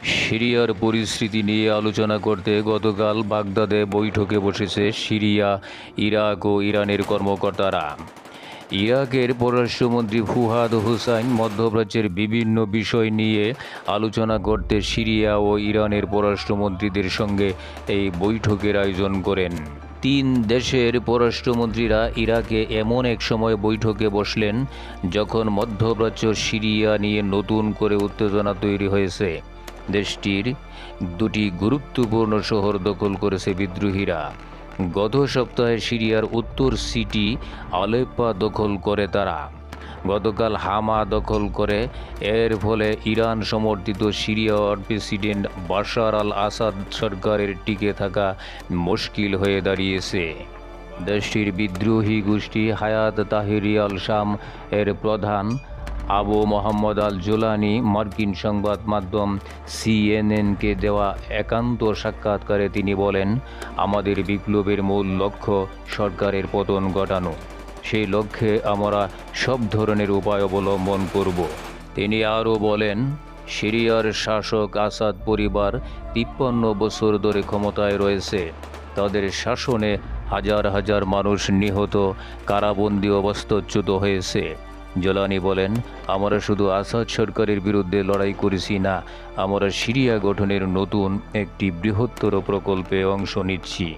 সিরিয়ার পরিস্থিতি নিয়ে আলোচনা করতে গতকাল বাগদাদে বৈঠকে বসেছে সিরিয়া, ইরাক ও ইরানের কর্মকর্তারা। ইরাকের পররাষ্ট্রমন্ত্রী ফুয়াদ হুসাইন মধ্যপ্রাচ্যের বিভিন্ন বিষয় নিয়ে আলোচনা করতে সিরিয়া ও ইরানের পররাষ্ট্রমন্ত্রীদের সঙ্গে এই বৈঠকের আয়োজন করেন। তিন দেশের পররাষ্ট্রমন্ত্রীরা ইরাকে এমন এক সময় বৈঠকে বসলেন যখন মধ্যপ্রাচ্য সিরিয়া নিয়ে নতুন করে উত্তেজনা তৈরি হয়েছে। দেশটির দুটি গুরুত্বপূর্ণ শহর দখল করেছে বিদ্রোহীরা। গত সপ্তাহে সিরিয়ার উত্তর সিটি আলেপ্পো দখল করে তারা। গতকাল হামা দখল করে। এর ফলে ইরান সমর্থিত সিরিয়ার প্রেসিডেন্ট বাশার আল আসাদ সরকারের টিকে থাকা মুশকিল হয়ে দাঁড়িয়েছে। দেশটির বিদ্রোহী গোষ্ঠী হায়াত তাহরির আল শাম এর প্রধান আবু মোহাম্মদ আল জোলানি মার্কিন সংবাদ মাধ্যম সিএনএনকে দেওয়া একান্ত সাক্ষাৎকারে তিনি বলেন, আমাদের বিপ্লবের মূল লক্ষ্য সরকারের পতন ঘটানো। সেই লক্ষ্যে আমরা সব ধরনের উপায় অবলম্বন করব। তিনি আরও বলেন, সিরিয়ার শাসক আসাদ পরিবার 53 বছর ধরে ক্ষমতায় রয়েছে। তাদের শাসনে হাজার হাজার মানুষ নিহত, কারাবন্দী অবস্থাচ্যুত হয়েছে। জোলানি বলেন, আমরা শুধু আসাদ সরকারের বিরুদ্ধে লড়াই করেছি না, আমরা সিরিয়া গঠনের নতুন একটি বৃহত্তর প্রকল্পে অংশ নিচ্ছি।